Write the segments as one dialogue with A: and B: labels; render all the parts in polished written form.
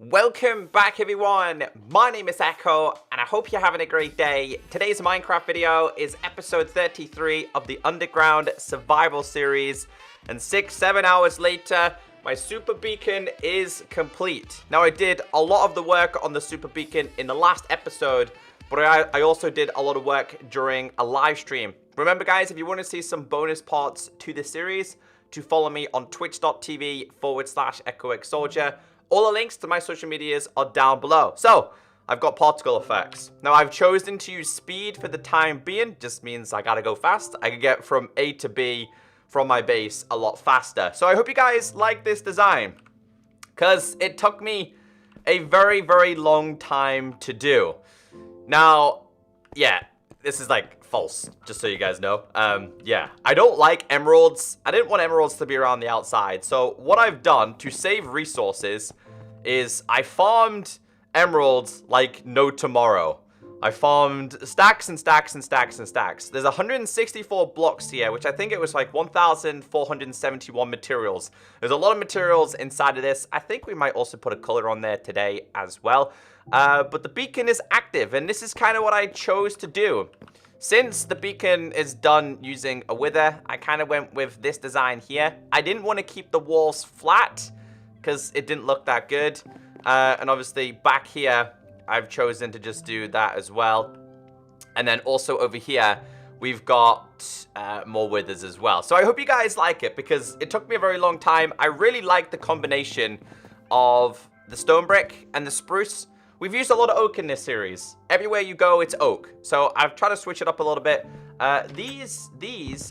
A: Welcome back, everyone. My name is Echo, and I hope you're having a great day. Today's Minecraft video is episode 33 of the Underground Survival Series, and 6-7 hours later, my super beacon is complete. Now, I did a lot of the work on the super beacon in the last episode, but I also did a lot of work during a live stream. Remember, guys, if you want to see some bonus parts to this series, to follow me on twitch.tv/ECKOSOLDIER. All the links to my social medias are down below. So, I've got particle effects. Now, I've chosen to use speed for the time being. Just means I gotta go fast. I can get from A to B from my base a lot faster. So, I hope you guys like this design, because it took me a very, very long time to do. Now, yeah, this is like false, just so you guys know. Yeah, I don't like emeralds. I didn't want emeralds to be around the outside. So what I've done to save resources is I farmed emeralds like no tomorrow. I farmed stacks and stacks and stacks and stacks. There's 164 blocks here, which I think it was like 1,471 materials. There's a lot of materials inside of this. I think we might also put a color on there today as well. But the beacon is active, and this is kind of what I chose to do. Since the beacon is done using a wither, I kind of went with this design here. I didn't want to keep the walls flat because it didn't look that good. And obviously back here, I've chosen to just do that as well. And then also over here, we've got more withers as well. So I hope you guys like it because it took me a very long time. I really like the combination of the stone brick and the spruce. We've used a lot of oak in this series. Everywhere you go, it's oak. So I've tried to switch it up a little bit. These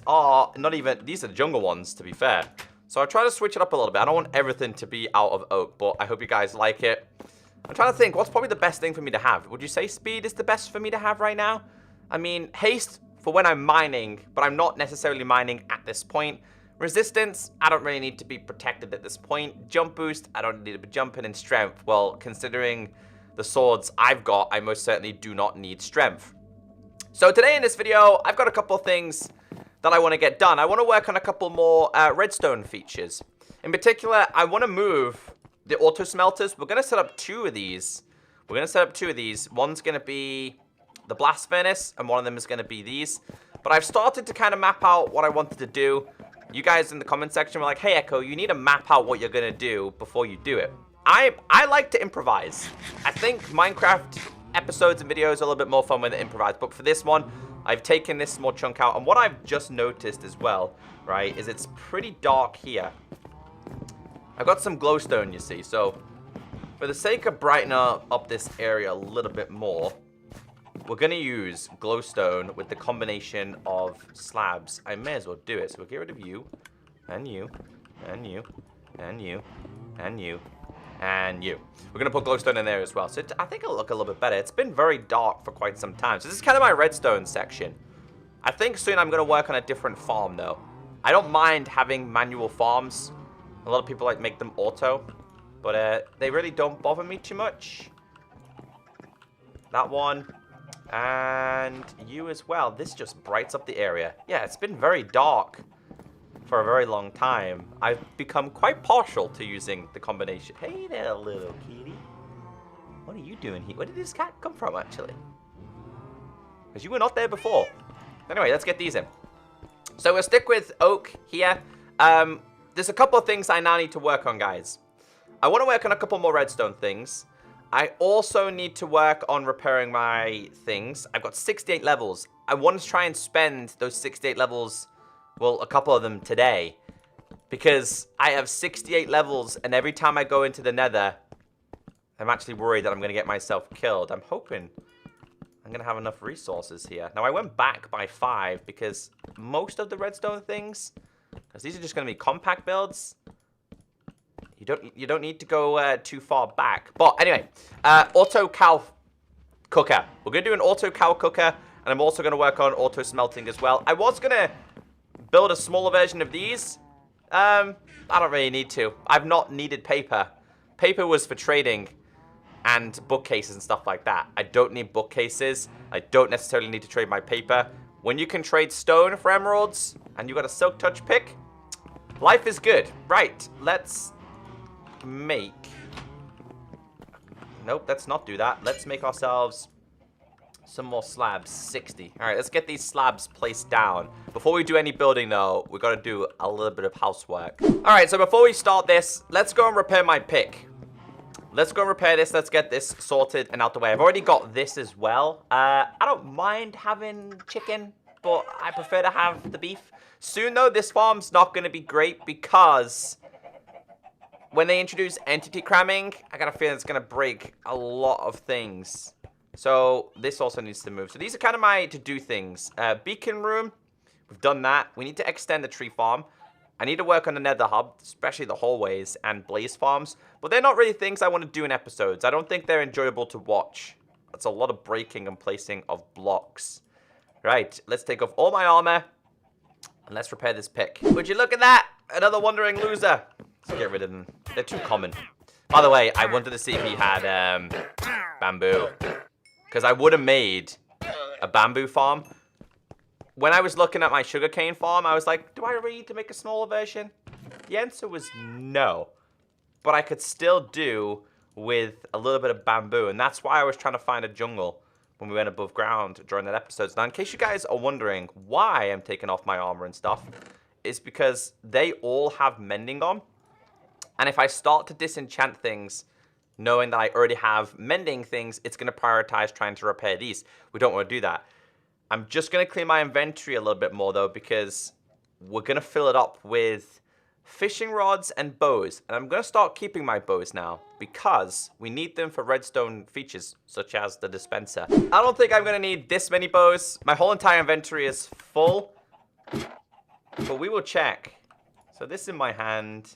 A: are not even, these are the jungle ones, to be fair. So I've tried to switch it up a little bit. I don't want everything to be out of oak, but I hope you guys like it. I'm trying to think, what's probably the best thing for me to have? Would you say speed is the best for me to have right now? I mean, haste for when I'm mining, but I'm not necessarily mining at this point. Resistance, I don't really need to be protected at this point. Jump boost, I don't need to be jumping. In strength, well, considering the swords I've got, I most certainly do not need strength. So today in this video, I've got a couple of things that I want to get done. I want to work on a couple more redstone features. In particular, I want to move the auto smelters. We're going to set up two of these. One's going to be the blast furnace, and one of them is going to be these. But I've started to kind of map out what I wanted to do. You guys in the comment section were like, hey, Echo, you need to map out what you're going to do before you do it. I like to improvise. I think Minecraft episodes and videos are a little bit more fun when they improvise. But for this one, I've taken this small chunk out. And what I've just noticed as well, right, is it's pretty dark here. I've got some glowstone, you see. So for the sake of brightening up this area a little bit more, we're going to use glowstone with the combination of slabs. I may as well do it. So we'll get rid of you, and you, and you, and you, and you. And you. We're going to put glowstone in there as well. So I think it'll look a little bit better. It's been very dark for quite some time. So this is kind of my redstone section. I think soon I'm going to work on a different farm, though. I don't mind having manual farms. A lot of people like make them auto. But they really don't bother me too much. That one. And you as well. This just brights up the area. Yeah, it's been very dark for a very long time. I've become quite partial to using the combination. Hey there, little kitty. What are you doing here? Where did this cat come from, actually? Because you were not there before. Anyway, let's get these in. So we'll stick with oak here. There's a couple of things I now need to work on, guys. I want to work on a couple more redstone things. I also need to work on repairing my things. I've got 68 levels. I want to try and spend those 68 levels, well, a couple of them today, because I have 68 levels, and every time I go into the nether, I'm actually worried that I'm going to get myself killed. I'm hoping I'm going to have enough resources here. Now, I went back by 5 because most of the redstone things, because these are just going to be compact builds, you don't need to go too far back. But anyway, auto cow cooker. We're going to do an auto cow cooker, and I'm also going to work on auto smelting as well. I was going to build a smaller version of these. I don't really need to. I've not needed paper. Paper was for trading and bookcases and stuff like that. I don't need bookcases. I don't necessarily need to trade my paper. When you can trade stone for emeralds and you got a silk touch pick, life is good. Right, let's make Nope, let's not do that. Let's make ourselves some more slabs. 60. All right, let's get these slabs placed down. Before we do any building, though, we've got to do a little bit of housework. All right, so before we start this, let's go and repair my pick. Let's go and repair this. Let's get this sorted and out the way. I've already got this as well. I don't mind having chicken, but I prefer to have the beef. Soon, though, this farm's not going to be great because when they introduce entity cramming, I got a feeling it's going to break a lot of things. So this also needs to move. So these are kind of my to-do things. Beacon room, we've done that. We need to extend the tree farm. I need to work on the nether hub, especially the hallways and blaze farms. But they're not really things I want to do in episodes. I don't think they're enjoyable to watch. That's a lot of breaking and placing of blocks. Right, let's take off all my armor. And let's repair this pick. Would you look at that? Another wandering loser. Let's get rid of them. They're too common. By the way, I wanted to see if he had bamboo. Because I would have made a bamboo farm. When I was looking at my sugarcane farm, I was like, do I really need to make a smaller version? The answer was no. But I could still do with a little bit of bamboo. And that's why I was trying to find a jungle when we went above ground during that episode. Now, in case you guys are wondering why I'm taking off my armor and stuff, it's because they all have mending on. And if I start to disenchant things, knowing that I already have mending things, it's going to prioritize trying to repair these. We don't want to do that. I'm just going to clean my inventory a little bit more, though, because we're going to fill it up with fishing rods and bows. And I'm going to start keeping my bows now because we need them for redstone features, such as the dispenser. I don't think I'm going to need this many bows. My whole entire inventory is full, but we will check. So this in my hand.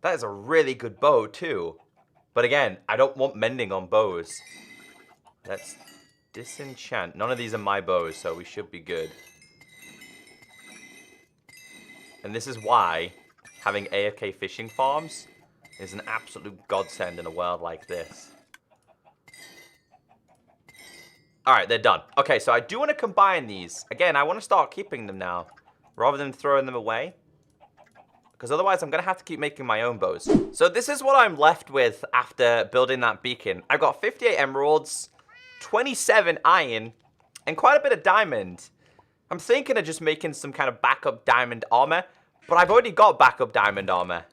A: That is a really good bow, too. But again, I don't want mending on bows. Let's disenchant. None of these are my bows, so we should be good. And this is why having AFK fishing farms is an absolute godsend in a world like this. Alright, they're done. Okay, so I do want to combine these. Again, I want to start keeping them now, rather than throwing them away. Because otherwise I'm going to have to keep making my own bows. So this is what I'm left with after building that beacon. I've got 58 emeralds, 27 iron, and quite a bit of diamond. I'm thinking of just making some kind of backup diamond armor, but I've already got backup diamond armor.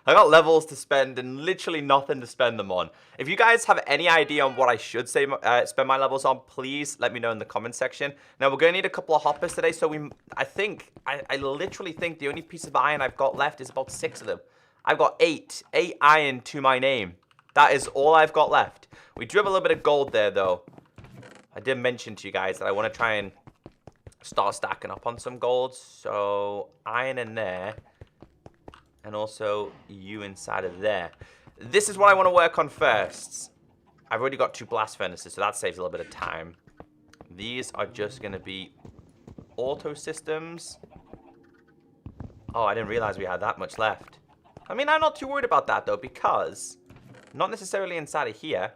A: I got levels to spend and literally nothing to spend them on. If you guys have any idea on what I should say, spend my levels on, please let me know in the comment section. Now, we're going to need a couple of hoppers today, so I literally think the only piece of iron I've got left is about 6 of them. I've got 8 iron to my name. That is all I've got left. We do have a little bit of gold there, though. I did mention to you guys that I want to try and start stacking up on some gold. So, iron in there. And also you inside of there. This is what I want to work on first. I've already got 2 blast furnaces, so that saves a little bit of time. These are just going to be auto systems. Oh, I didn't realize we had that much left. I mean, I'm not too worried about that, though, because not necessarily inside of here.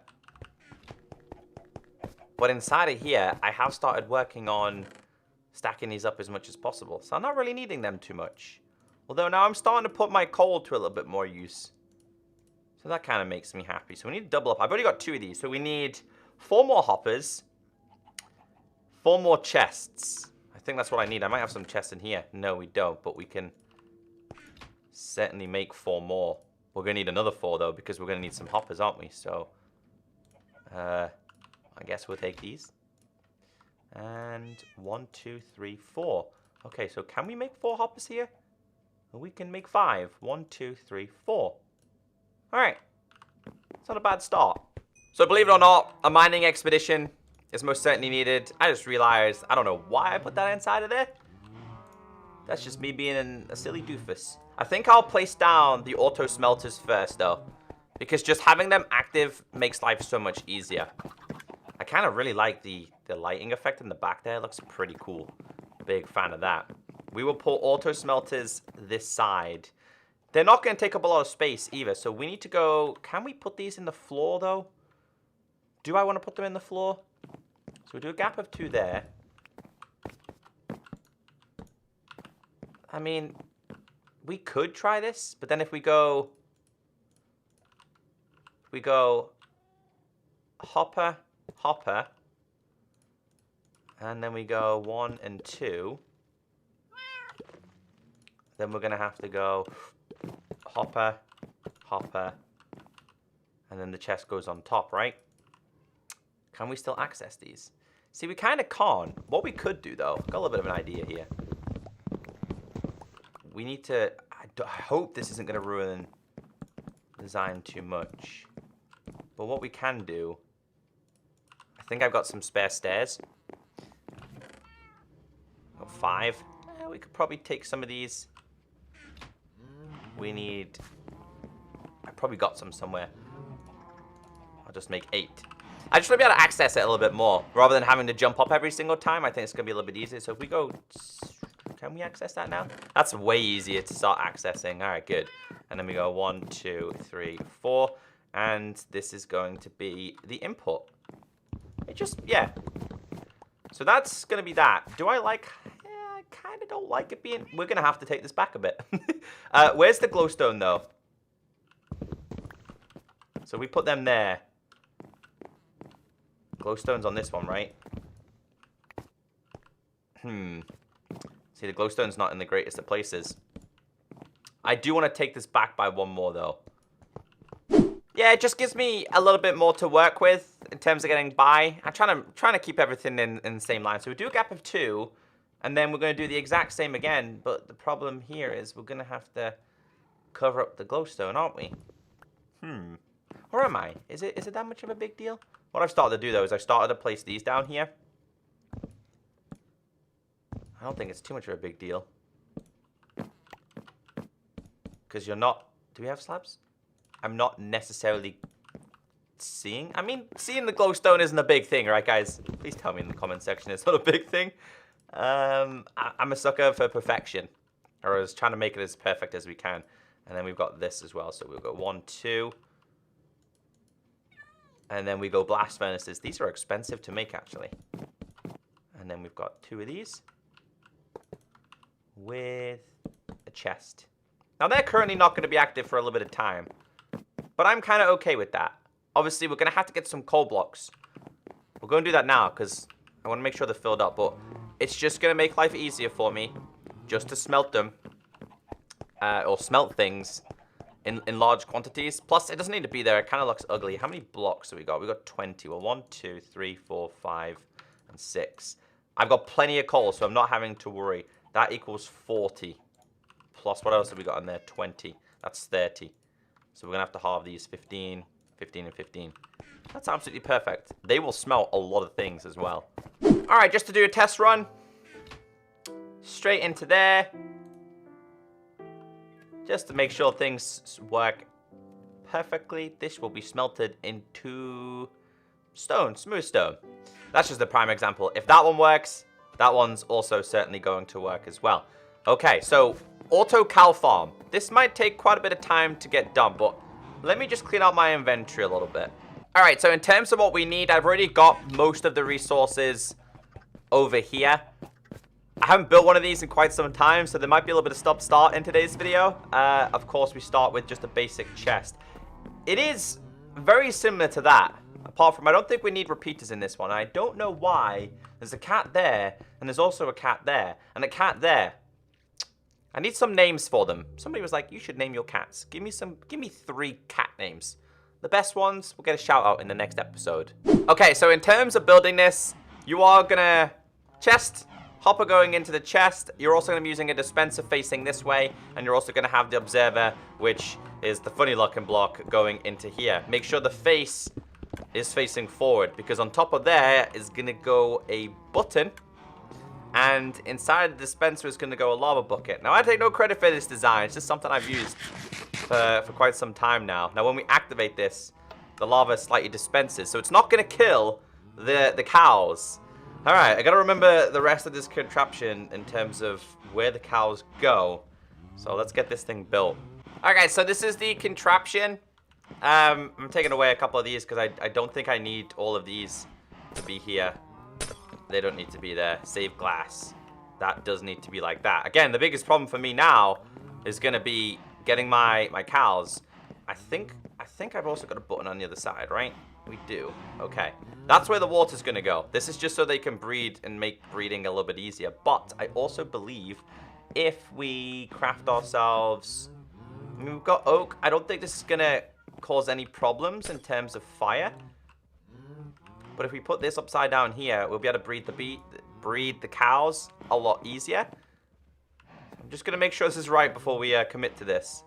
A: But inside of here, I have started working on stacking these up as much as possible. So I'm not really needing them too much. Although now I'm starting to put my coal to a little bit more use. So that kind of makes me happy. So we need to double up. I've already got 2 of these. So we need 4 more hoppers. 4 more chests. I think that's what I need. I might have some chests in here. No, we don't. But we can certainly make 4 more. We're going to need another 4, though, because we're going to need some hoppers, aren't we? So, I guess we'll take these. And 1, 2, 3, 4. Okay, so can we make 4 hoppers here? We can make 5. 1, 2, 3, 4. Alright. It's not a bad start. So believe it or not, a mining expedition is most certainly needed. I just realized, I don't know why I put that inside of there. That's just me being a silly doofus. I think I'll place down the auto smelters first, though. Because just having them active makes life so much easier. I kind of really like the lighting effect in the back there. It looks pretty cool. Big fan of that. We will put auto smelters this side. They're not going to take up a lot of space either. So we need to go... Can we put these in the floor, though? Do I want to put them in the floor? So we do a gap of 2 there. I mean, we could try this. But then if we go hopper, hopper. And then we go 1 and 2. Then we're going to have to go hopper, hopper. And then the chest goes on top, right? Can we still access these? See, we kind of can't. What we could do, though, got a little bit of an idea here. We need to... I hope this isn't going to ruin the design too much. But what we can do... I think I've got some spare stairs. Got 5. We could probably take some of these. We need... I probably got some somewhere. I'll just make 8. I just want to be able to access it a little bit more. Rather than having to jump up every single time, I think it's going to be a little bit easier. So if we go... Can we access that now? That's way easier to start accessing. All right, good. And then we go 1, 2, 3, 4. And this is going to be the input. It just... Yeah. So that's going to be that. Do I like... I kind of don't like it being... We're going to have to take this back a bit. Where's the glowstone, though? So we put them there. Glowstone's on this one, right? See, the glowstone's not in the greatest of places. I do want to take this back by 1 more, though. Yeah, it just gives me a little bit more to work with in terms of getting by. I'm trying to keep everything in the same line. So we do a gap of 2, and then we're going to do the exact same again. But the problem here is we're going to have to cover up the glowstone, aren't we? Or am I? Is it that much of a big deal? What I've started to do, though, is I've started to place these down here. I don't think it's too much of a big deal. Because you're not... Do we have slabs? I'm not necessarily seeing... I mean, seeing the glowstone isn't a big thing, right, guys? Please tell me in the comment section it's not a big thing. I'm a sucker for perfection. Or I was trying to make it as perfect as we can. And then we've got this as well. So we'll go 1, 2... And then we go blast furnaces. These are expensive to make, actually. And then we've got 2 of these. With a chest. Now, they're currently not going to be active for a little bit of time. But I'm kind of okay with that. Obviously, we're going to have to get some coal blocks. We're going to do that now, because I want to make sure they're filled up. But it's just going to make life easier for me. Just to smelt them. Or smelt things. In large quantities. Plus, it doesn't need to be there. It kind of looks ugly. How many blocks have we got? We got 20. Well, 1, 2, 3, 4, 5, and 6. I've got plenty of coal, so I'm not having to worry. That equals 40. Plus, what else have we got in there? 20. That's 30. So we're going to have to halve these. 15, 15, and 15. That's absolutely perfect. They will smelt a lot of things as well. All right, just to do a test run. Straight into there. Just to make sure things work perfectly, this will be smelted into stone, smooth stone. That's just a prime example. If that one works, that one's also certainly going to work as well. Okay, so auto cow farm. This might take quite a bit of time to get done, but let me just clean out my inventory a little bit. All right, so in terms of what we need, I've already got most of the resources over here. I haven't built one of these in quite some time, so there might be a little bit of stop-start in today's video. Of course, we start with just a basic chest. It is very similar to that, apart from I don't think we need repeaters in this one. I don't know why. There's a cat there, and there's also a cat there, and a cat there. I need some names for them. Somebody was like, you should name your cats. Give me 3 cat names. The best ones will get a shout-out in the next episode. Okay, so in terms of building this, you are gonna chest... Hopper going into the chest. You're also going to be using a dispenser facing this way. And you're also going to have the observer, which is the funny looking block, going into here. Make sure the face is facing forward. Because on top of there is going to go a button. And inside the dispenser is going to go a lava bucket. Now, I take no credit for this design. It's just something I've used for quite some time now. Now, when we activate this, the lava slightly dispenses. So it's not going to kill the cows. Alright, I gotta remember the rest of this contraption in terms of where the cows go. So let's get this thing built. Alright, so this is the contraption. I'm taking away a couple of these because I don't think I need all of these to be here. They don't need to be there. Save glass. That does need to be like that. Again, the biggest problem for me now is gonna be getting my cows. I think I think I've also got a button on the other side, right? We do. Okay. That's where the water's going to go. This is just so they can breed and make breeding a little bit easier. But I also believe if we craft ourselves... I mean, we've got oak. I don't think this is going to cause any problems in terms of fire. But if we put this upside down here, we'll be able to breed the cows a lot easier. I'm just going to make sure this is right before we commit to this.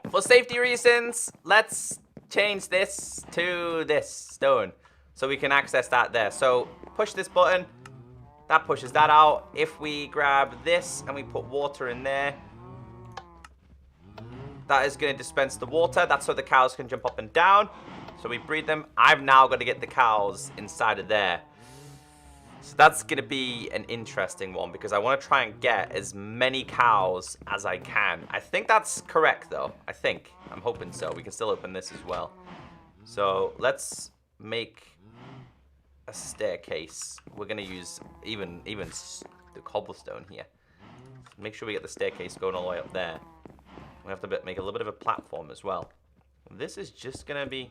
A: For safety reasons, let's change this to this stone so we can access that there. So push this button, that pushes that out. If we grab this and we put water in there, that is going to dispense the water. That's so the cows can jump up and down. So we breed them. I've now got to get the cows inside of there. So that's going to be an interesting one because I want to try and get as many cows as I can. I think that's correct, though. I think. I'm hoping so. We can still open this as well. So let's make a staircase. We're going to use even the cobblestone here. Make sure we get the staircase going all the way up there. We have to make a little bit of a platform as well. This is just going to be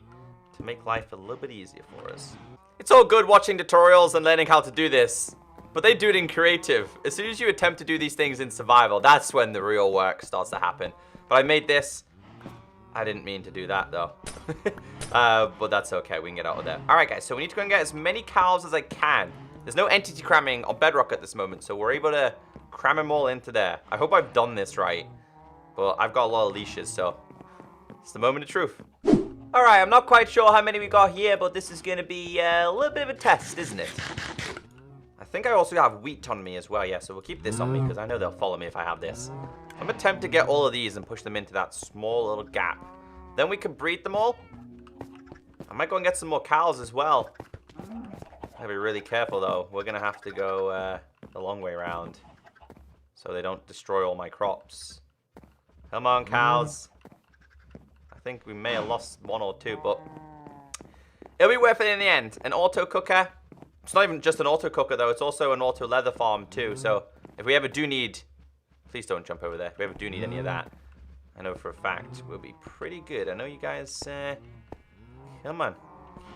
A: to make life a little bit easier for us. It's all good watching tutorials and learning how to do this, but they do it in creative. As soon as you attempt to do these things in survival, that's when the real work starts to happen. But I made this. I didn't mean to do that, though. But that's okay. We can get out of there. All right, guys. So we need to go and get as many cows as I can. There's no entity cramming on Bedrock at this moment, so we're able to cram them all into there. I hope I've done this right. But I've got a lot of leashes, so it's the moment of truth. Alright, I'm not quite sure how many we got here, but this is going to be a little bit of a test, isn't it? I think I also have wheat on me as well, yeah, so we'll keep this on me, because I know they'll follow me if I have this. I'm going to attempt to get all of these and push them into that small little gap. Then we can breed them all. I might go and get some more cows as well. I'll be really careful, though. We're going to have to go the long way around, so they don't destroy all my crops. Come on, cows. I think we may have lost one or two, but it'll be worth it in the end. An auto cooker. It's not even just an auto cooker, though. It's also an auto leather farm, too. So if we ever do need... Please don't jump over there. If we ever do need any of that, I know for a fact we'll be pretty good. I know you guys... Come on.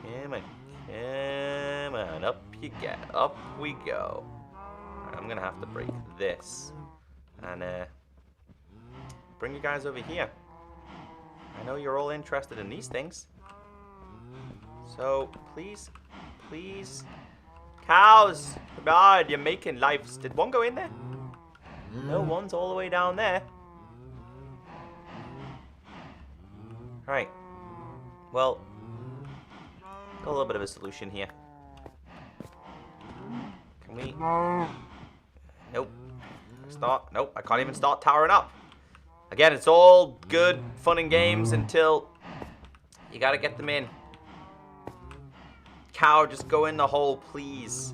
A: Come on. Come on. Up you get. Up we go. Right, I'm going to have to break this. And bring you guys over here. I know you're all interested in these things. So, please, please. Cows! Come on, you're making lives. Did one go in there? No, one's all the way down there. Alright. Well, got a little bit of a solution here. Can we... Nope. Start. Nope, I can't even start towering up. Again, it's all good, fun and games until you gotta get them in. Cow, just go in the hole, please.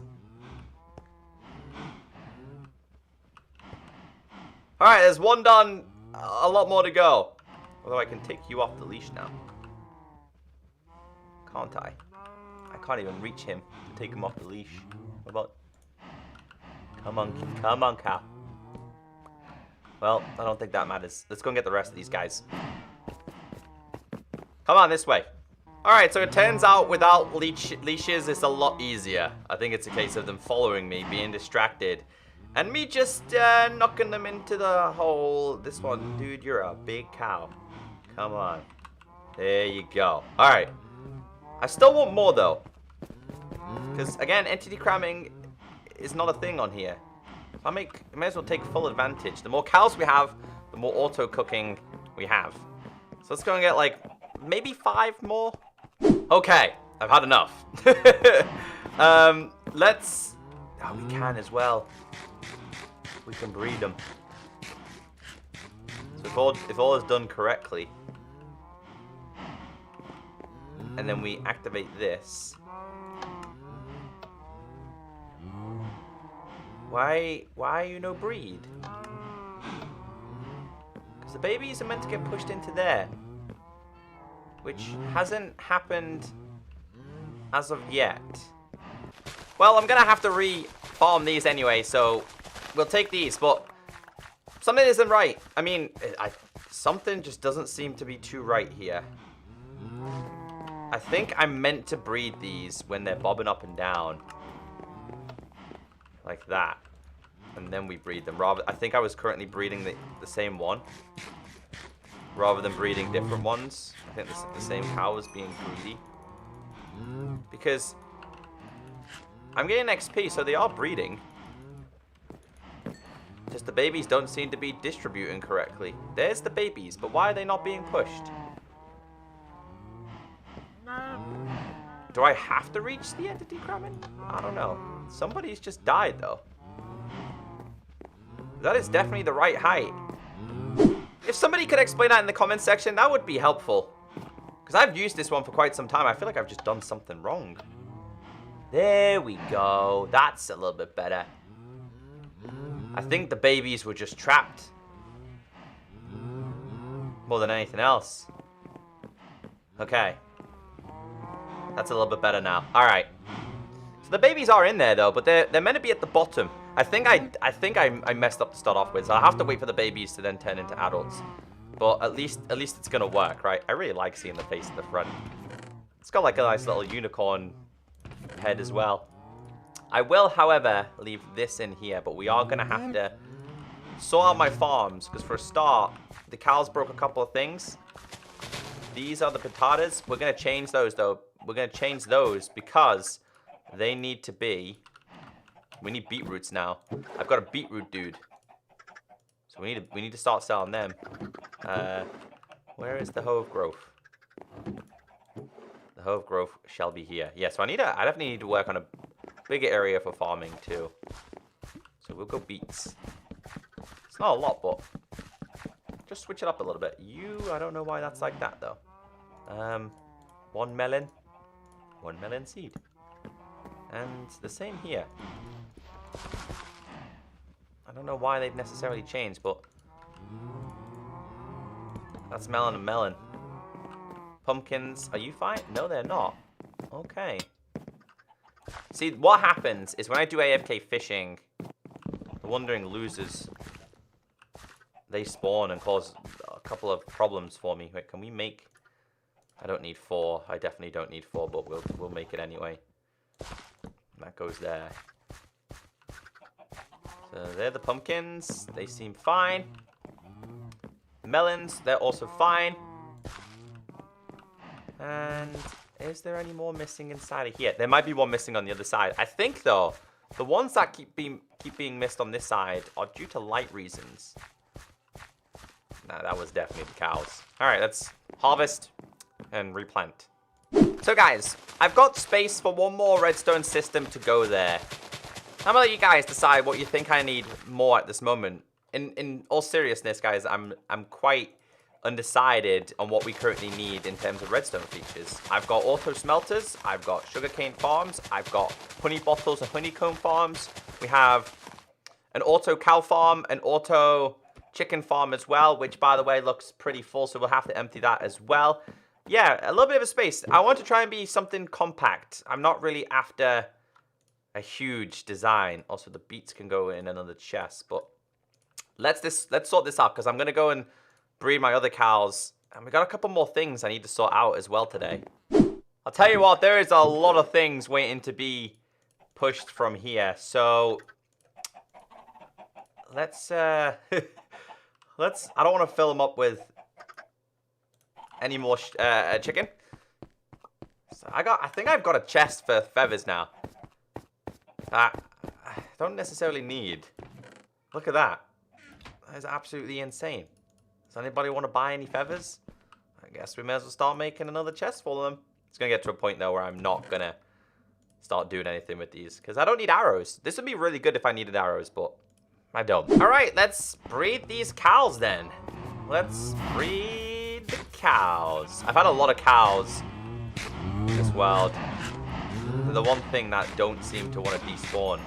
A: Alright, there's one done. A lot more to go. Although I can take you off the leash now. Can't I? I can't even reach him to take him off the leash. What about... Come on, cow. Well, I don't think that matters. Let's go and get the rest of these guys. Come on, this way. Alright, so it turns out without leashes, it's a lot easier. I think it's a case of them following me, being distracted. And me just knocking them into the hole. This one, dude, you're a big cow. Come on. There you go. Alright. I still want more, though. Because, again, entity cramming is not a thing on here. I may as well take full advantage. The more cows we have, the more auto cooking we have. So let's go and get like maybe 5 more. Okay, I've had enough. Let's. Oh, we can as well. We can breed them. So if all is done correctly, and then we activate this. Why are you no breed? Because the babies are meant to get pushed into there. Which hasn't happened as of yet. Well, I'm going to have to re-farm these anyway, so we'll take these. But something isn't right. I mean, something just doesn't seem to be too right here. I think I'm meant to breed these when they're bobbing up and down. Like that. And then we breed them. I think I was currently breeding the same one. Rather than breeding different ones. I think the same cow was being greedy. Because I'm getting XP, so they are breeding. Just the babies don't seem to be distributing correctly. There's the babies, but why are they not being pushed? Do I have to reach the entity cramming? I don't know. Somebody's just died, though. That is definitely the right height. If somebody could explain that in the comments section, that would be helpful. Because I've used this one for quite some time. I feel like I've just done something wrong. There we go. That's a little bit better. I think the babies were just trapped. More than anything else. Okay. That's a little bit better now. Alright. So the babies are in there though, but they're meant to be at the bottom. I think I messed up to start off with, so I'll have to wait for the babies to then turn into adults. But at least it's gonna work, right? I really like seeing the face at the front. It's got like a nice little unicorn head as well. I will, however, leave this in here, but we are gonna have to sort out my farms, because for a start, the cows broke a couple of things. These are the patatas. We're gonna change those though. We're gonna change those because they need to be. We need beetroots now. I've got a beetroot dude, so we need to start selling them. Where is the hoe of growth? The hoe of growth shall be here. Yeah, so I definitely need to work on a bigger area for farming too. So we'll go beets. It's not a lot, but just switch it up a little bit. I don't know why that's like that though. One melon seed, and the same here. I don't know why they've necessarily changed, but that's melon and melon. Pumpkins, are you fine? No, they're not. Okay. See, what happens is when I do AFK fishing, the wandering losers, they spawn and cause a couple of problems for me. Wait, can we make... I don't need 4. I definitely don't need 4, but we'll make it anyway. That goes there. So they're the pumpkins. They seem fine. Melons, they're also fine. And is there any more missing inside of here? There might be one missing on the other side. I think though, the ones that keep being missed on this side are due to light reasons. Nah, that was definitely the cows. All right, let's harvest and replant. So guys, I've got space for one more redstone system to go there. I'm gonna let you guys decide what you think I need more at this moment. In all seriousness, guys, I'm quite undecided on what we currently need in terms of redstone features. I've got auto smelters, I've got sugarcane farms, I've got honey bottles and honeycomb farms. We have an auto cow farm, an auto chicken farm as well, which by the way looks pretty full, so we'll have to empty that as well. Yeah, a little bit of a space. I want to try and be something compact. I'm not really after a huge design. Also, the beets can go in another chest, but let's sort this out, because I'm gonna go and breed my other cows, and we got a couple more things I need to sort out as well today. I'll tell you what, there is a lot of things waiting to be pushed from here, so let's I don't want to fill them up with any more chicken. So I think I've got a chest for feathers now. I don't necessarily need. Look at that. That is absolutely insane. Does anybody want to buy any feathers? I guess we may as well start making another chest for them. It's going to get to a point, though, where I'm not going to start doing anything with these, because I don't need arrows. This would be really good if I needed arrows, but I don't. All right, let's breed these cows, then. Let's breed the cows. I've had a lot of cows in this world. They're the one thing that don't seem to want to despawn.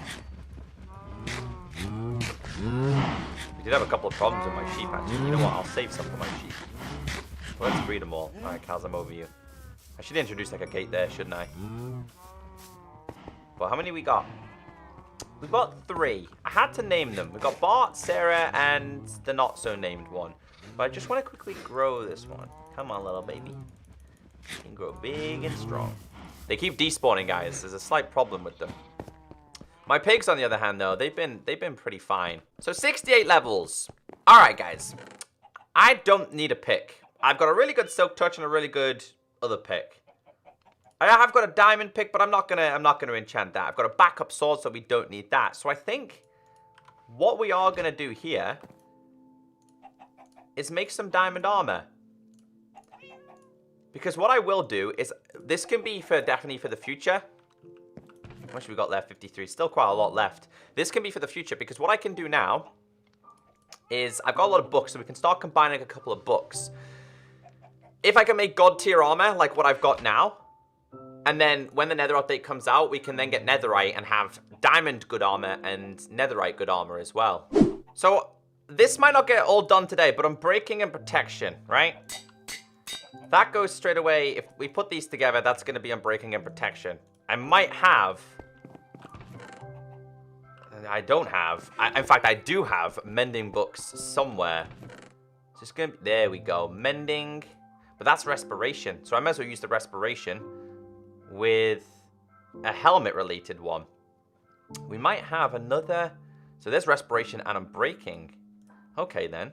A: We did have a couple of problems with my sheep, actually. You know what? I'll save some for my sheep. Well, let's breed them all. All right, cows, I'm over you. I should introduce like a gate there, shouldn't I? Well, how many we got? We've got 3. I had to name them. We've got Bart, Sarah, and the not-so-named one. But I just want to quickly grow this one. Come on, little baby. You can grow big and strong. They keep despawning, guys. There's a slight problem with them. My pigs, on the other hand, though, they've been pretty fine. So 68 levels. All right, guys. I don't need a pick. I've got a really good silk touch and a really good other pick. I have got a diamond pick, but I'm not gonna enchant that. I've got a backup sword, so we don't need that. So I think what we are gonna do here is make some diamond armor. Because what I will do is, this can be for definitely for the future. How much have we got left? 53. Still quite a lot left. This can be for the future, because what I can do now is I've got a lot of books, so we can start combining a couple of books. If I can make god tier armor like what I've got now, and then when the nether update comes out, we can then get netherite and have diamond good armor and netherite good armor as well. So this might not get all done today, but I'm breaking and protection, right? That goes straight away. If we put these together, that's going to be unbreaking and protection. I might have... I don't have... in fact, I do have mending books somewhere. So it's going to be... There we go. Mending. But that's respiration. So I might as well use the respiration with a helmet-related one. We might have another... So there's respiration and unbreaking. Okay, then.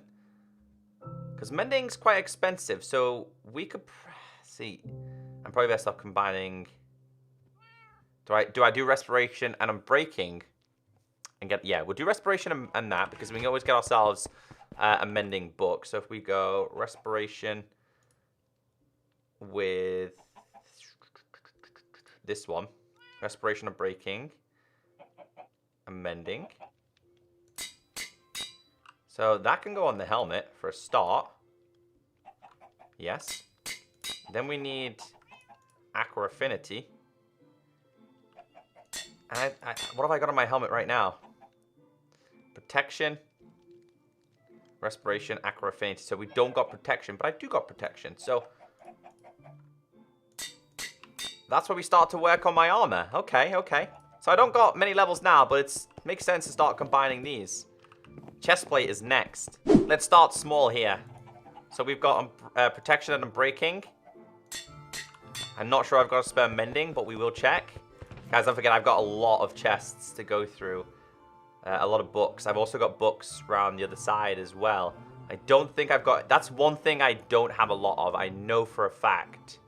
A: Because mending's quite expensive, so we could... See, I'm probably best off combining... Do I do respiration and unbreaking? And get... Yeah, we'll do respiration and that, because we can always get ourselves a mending book. So if we go respiration with this one, respiration and breaking, and mending. So that can go on the helmet for a start. Yes. Then we need aqua affinity. And what have I got on my helmet right now? Protection, respiration, aqua affinity. So we don't got protection, but I do got protection. So that's where we start to work on my armor. Okay, okay. So I don't got many levels now, but it makes sense to start combining these. Chestplate is next. Let's start small here. So we've got protection and unbreaking. I'm not sure I've got a spare mending, but we will check. Guys, don't forget, I've got a lot of chests to go through. A lot of books. I've also got books around the other side as well. I don't think I've got... That's one thing I don't have a lot of. I know for a fact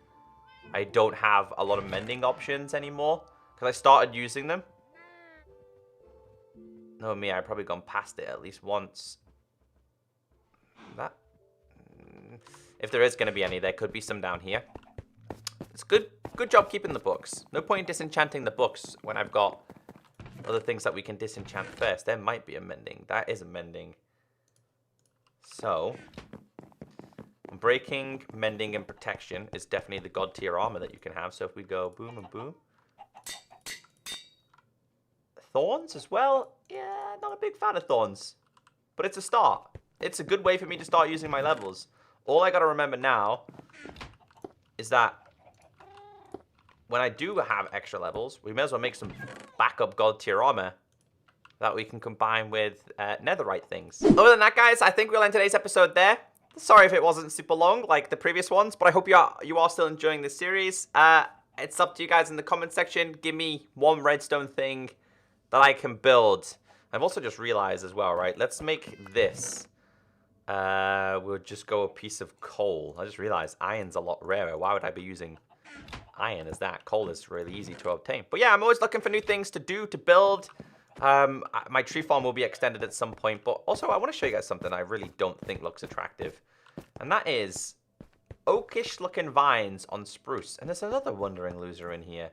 A: I don't have a lot of mending options anymore, because I started using them. No, me, I've probably gone past it at least once. That... If there is going to be any, there could be some down here. It's good job keeping the books. No point in disenchanting the books when I've got other things that we can disenchant first. There might be a mending. That is a mending. So, breaking, mending, and protection is definitely the god tier armor that you can have. So if we go boom and boom. Thorns as well? Yeah, not a big fan of thorns. But it's a start. It's a good way for me to start using my levels. All I gotta remember now is that when I do have extra levels, we may as well make some backup god tier armor that we can combine with netherite things. Other than that, guys, I think we'll end today's episode there. Sorry if it wasn't super long like the previous ones, but I hope you are still enjoying this series. It's up to you guys in the comment section. Give me one redstone thing that I can build. I've also just realized as well, right? Let's make this. We'll just go a piece of coal. I just realized iron's a lot rarer. Why would I be using iron as that? Coal is really easy to obtain. But yeah, I'm always looking for new things to do, to build. My tree farm will be extended at some point. But also, I want to show you guys something I really don't think looks attractive. And that is oakish looking vines on spruce. And there's another wandering loser in here.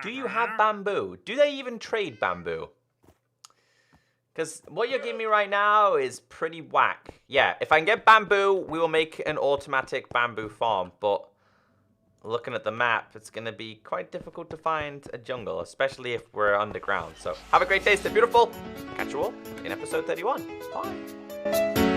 A: Do you have bamboo? Do they even trade bamboo? Because what you're giving me right now is pretty whack. Yeah, if I can get bamboo, we will make an automatic bamboo farm. But looking at the map, it's going to be quite difficult to find a jungle, especially if we're underground. So have a great day, stay beautiful. Catch you all in episode 31. Bye.